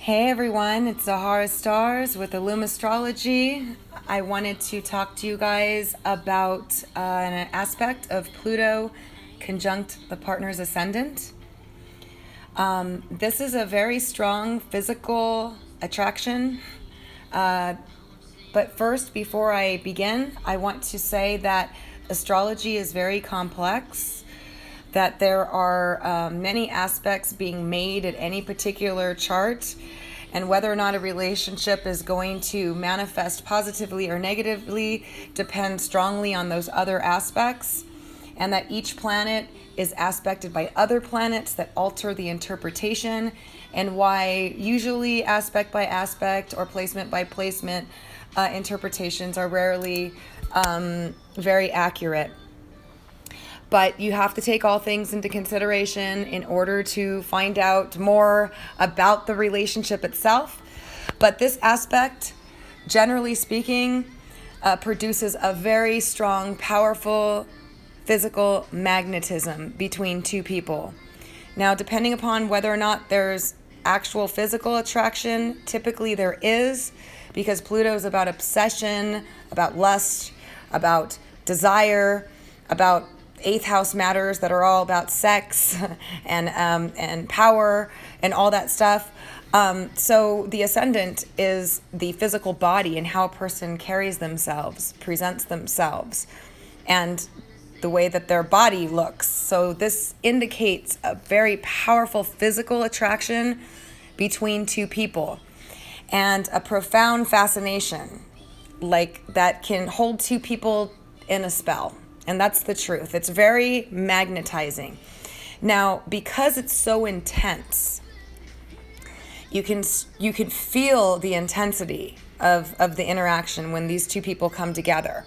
Hey everyone, it's Zahara Stars with Astrology. I wanted to talk to you guys about an aspect of Pluto conjunct the partner's ascendant. This is a very strong physical attraction. But first, before I begin, I want to say that astrology is very complex, that there are many aspects being made at any particular chart, and whether or not a relationship is going to manifest positively or negatively depends strongly on those other aspects, and that each planet is aspected by other planets that alter the interpretation, and why usually aspect by aspect or placement by placement interpretations are rarely very accurate. But you have to take all things into consideration in order to find out more about the relationship itself. But this aspect, generally speaking, produces a very strong, powerful physical magnetism between two people. Now, depending upon whether or not there's actual physical attraction, typically there is, because Pluto is about obsession, about lust, about desire, about eighth house matters that are all about sex and power and all that stuff. So the ascendant is the physical body and how a person carries themselves, presents themselves, and the way that their body looks. So this indicates a very powerful physical attraction between two people and a profound fascination, like that can hold two people in a spell. And that's the truth. It's very magnetizing. Now, because it's so intense, you can feel the intensity of the interaction when these two people come together.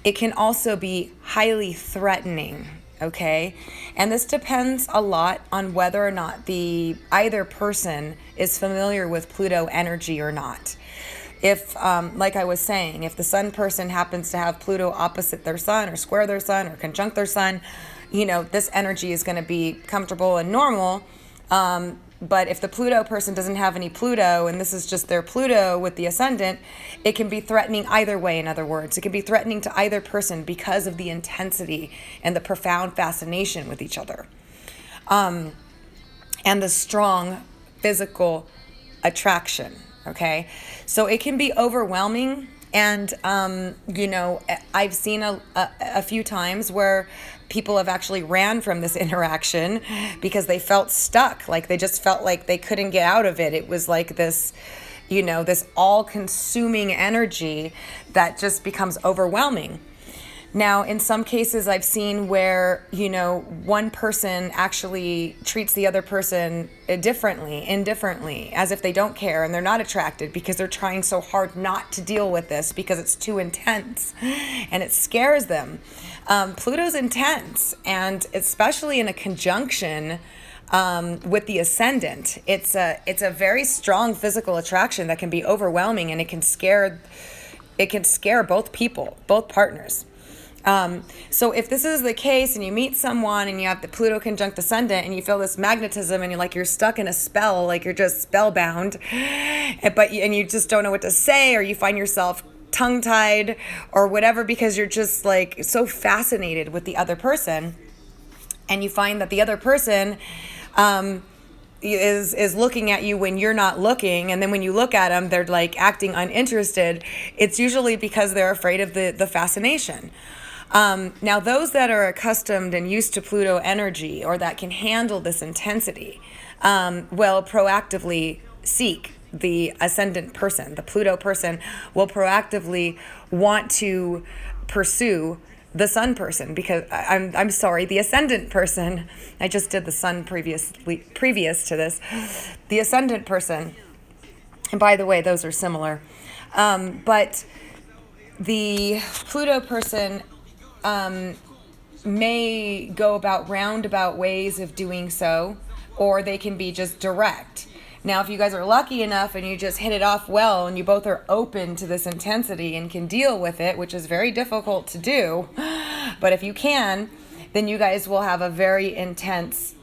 It can also be highly threatening, okay? And this depends a lot on whether or not either person is familiar with Pluto energy or not. If, like I was saying, if the sun person happens to have Pluto opposite their sun or square their sun or conjunct their sun, this energy is going to be comfortable and normal. But if the Pluto person doesn't have any Pluto and this is just their Pluto with the ascendant, it can be threatening either way, in other words. It can be threatening to either person because of the intensity and the profound fascination with each other. And the strong physical attraction. Okay, so it can be overwhelming, and I've seen a few times where people have actually ran from this interaction because they felt stuck, like they just felt like they couldn't get out of it. It was like this, this all-consuming energy that just becomes overwhelming. Now, in some cases, I've seen where, one person actually treats the other person indifferently, as if they don't care and they're not attracted because they're trying so hard not to deal with this because it's too intense and it scares them. Pluto's intense, and especially in a conjunction with the ascendant, it's a very strong physical attraction that can be overwhelming, and it can scare both people, both partners. So if this is the case and you meet someone and you have the Pluto conjunct ascendant and you feel this magnetism and you're stuck in a spell, like you're just spellbound, and you just don't know what to say, or you find yourself tongue-tied or whatever because you're just like so fascinated with the other person, and you find that the other person is looking at you when you're not looking, and then when you look at them they're like acting uninterested, it's usually because they're afraid of the fascination. Now, those that are accustomed and used to Pluto energy, or that can handle this intensity, will proactively seek the ascendant person. The Pluto person will proactively want to pursue the sun person, because the ascendant person. I just did the sun previous to this. The ascendant person, and by the way, those are similar. But the Pluto person may go about roundabout ways of doing so, or they can be just direct. Now, if you guys are lucky enough and you just hit it off well and you both are open to this intensity and can deal with it, which is very difficult to do, but if you can, then you guys will have a very intense,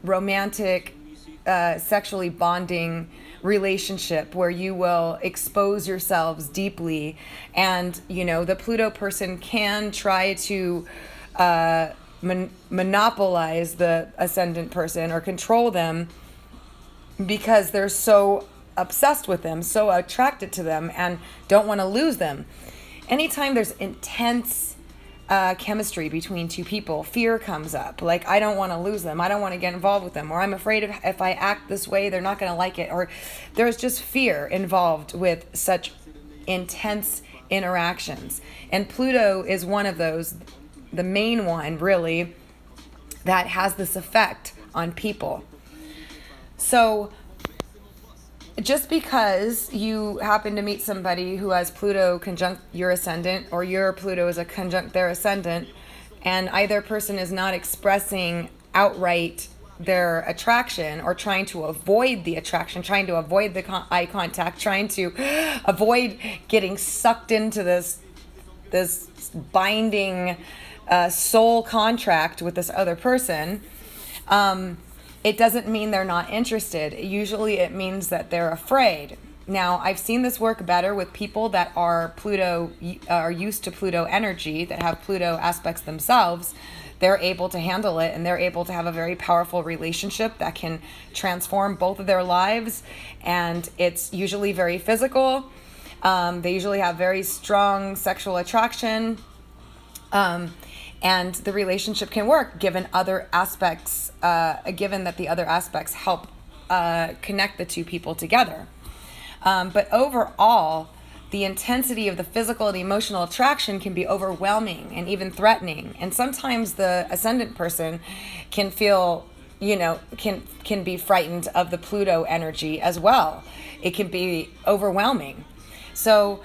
romantic sexually bonding relationship where you will expose yourselves deeply. And, the Pluto person can try to monopolize the ascendant person or control them because they're so obsessed with them, so attracted to them, and don't want to lose them. Anytime there's intense chemistry between two people, fear comes up. Like, I don't want to lose them. I don't want to get involved with them. Or I'm afraid if I act this way, they're not going to like it. Or there's just fear involved with such intense interactions. And Pluto is one of those, the main one, really, that has this effect on people. So just because you happen to meet somebody who has Pluto conjunct your ascendant, or your Pluto is a conjunct their ascendant, and either person is not expressing outright their attraction, or trying to avoid the attraction, trying to avoid the eye contact, trying to avoid getting sucked into this binding soul contract with this other person, it doesn't mean they're not interested. Usually it means that they're afraid. Now, I've seen this work better with people that are used to Pluto energy, that have Pluto aspects themselves. They're able to handle it, and they're able to have a very powerful relationship that can transform both of their lives. And it's usually very physical. They usually have very strong sexual attraction. And the relationship can work given other aspects, given that the other aspects help connect the two people together. But overall, the intensity of the physical and emotional attraction can be overwhelming and even threatening. And sometimes the ascendant person can feel, can be frightened of the Pluto energy as well. It can be overwhelming. So,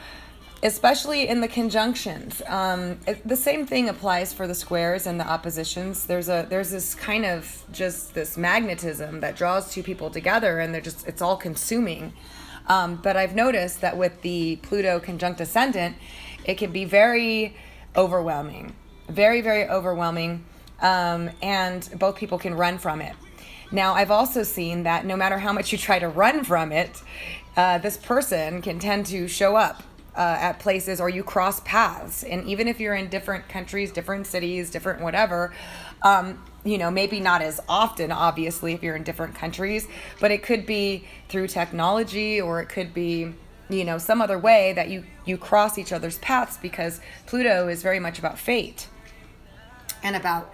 especially in the conjunctions, the same thing applies for the squares and the oppositions. There's this kind of just this magnetism that draws two people together, and it's all consuming. But I've noticed that with the Pluto conjunct ascendant, it can be very overwhelming, very, very overwhelming, and both people can run from it. Now, I've also seen that no matter how much you try to run from it, this person can tend to show up at places, or you cross paths. And even if you're in different countries, different cities, different whatever, maybe not as often, obviously, if you're in different countries, but it could be through technology, or it could be, some other way that you cross each other's paths, because Pluto is very much about fate and about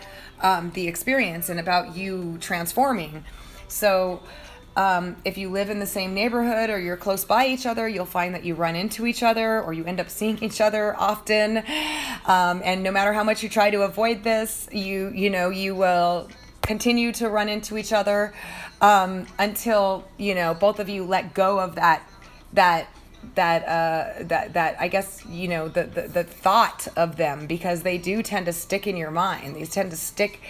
the experience and about you transforming. So if you live in the same neighborhood, or you're close by each other, you'll find that you run into each other, or you end up seeing each other often. And no matter how much you try to avoid this, you will continue to run into each other until both of you let go of that I guess the thought of them, because they do tend to stick in your mind. These tend to stick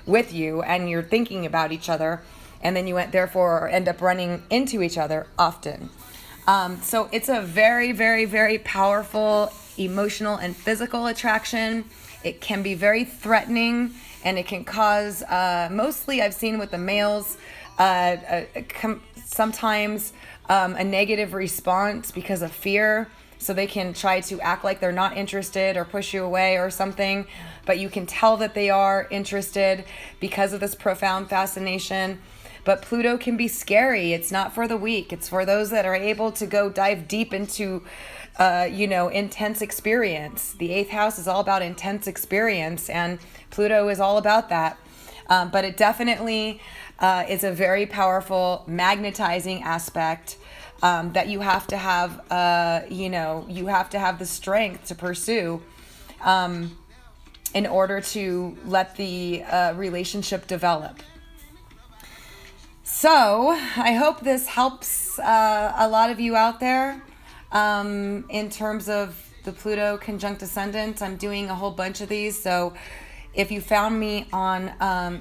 with you, and you're thinking about each other. And then you therefore end up running into each other often. So it's a very, very, very powerful emotional and physical attraction. It can be very threatening, and it can cause, mostly I've seen with the males, sometimes a negative response because of fear. So they can try to act like they're not interested or push you away or something, but you can tell that they are interested because of this profound fascination. But Pluto can be scary. It's not for the weak. It's for those that are able to go dive deep into, intense experience. The 8th house is all about intense experience, and Pluto is all about that. But it definitely is a very powerful magnetizing aspect that you have to have, you have to have the strength to pursue in order to let the relationship develop. So I hope this helps a lot of you out there in terms of the Pluto conjunct ascendant. I'm doing a whole bunch of these. So if you found me on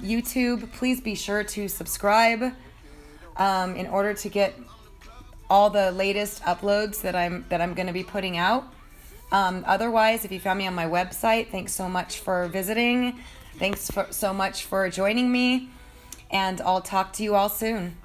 YouTube, please be sure to subscribe in order to get all the latest uploads that I'm going to be putting out. Otherwise, if you found me on my website, thanks so much for visiting. Thanks so much for joining me. And I'll talk to you all soon.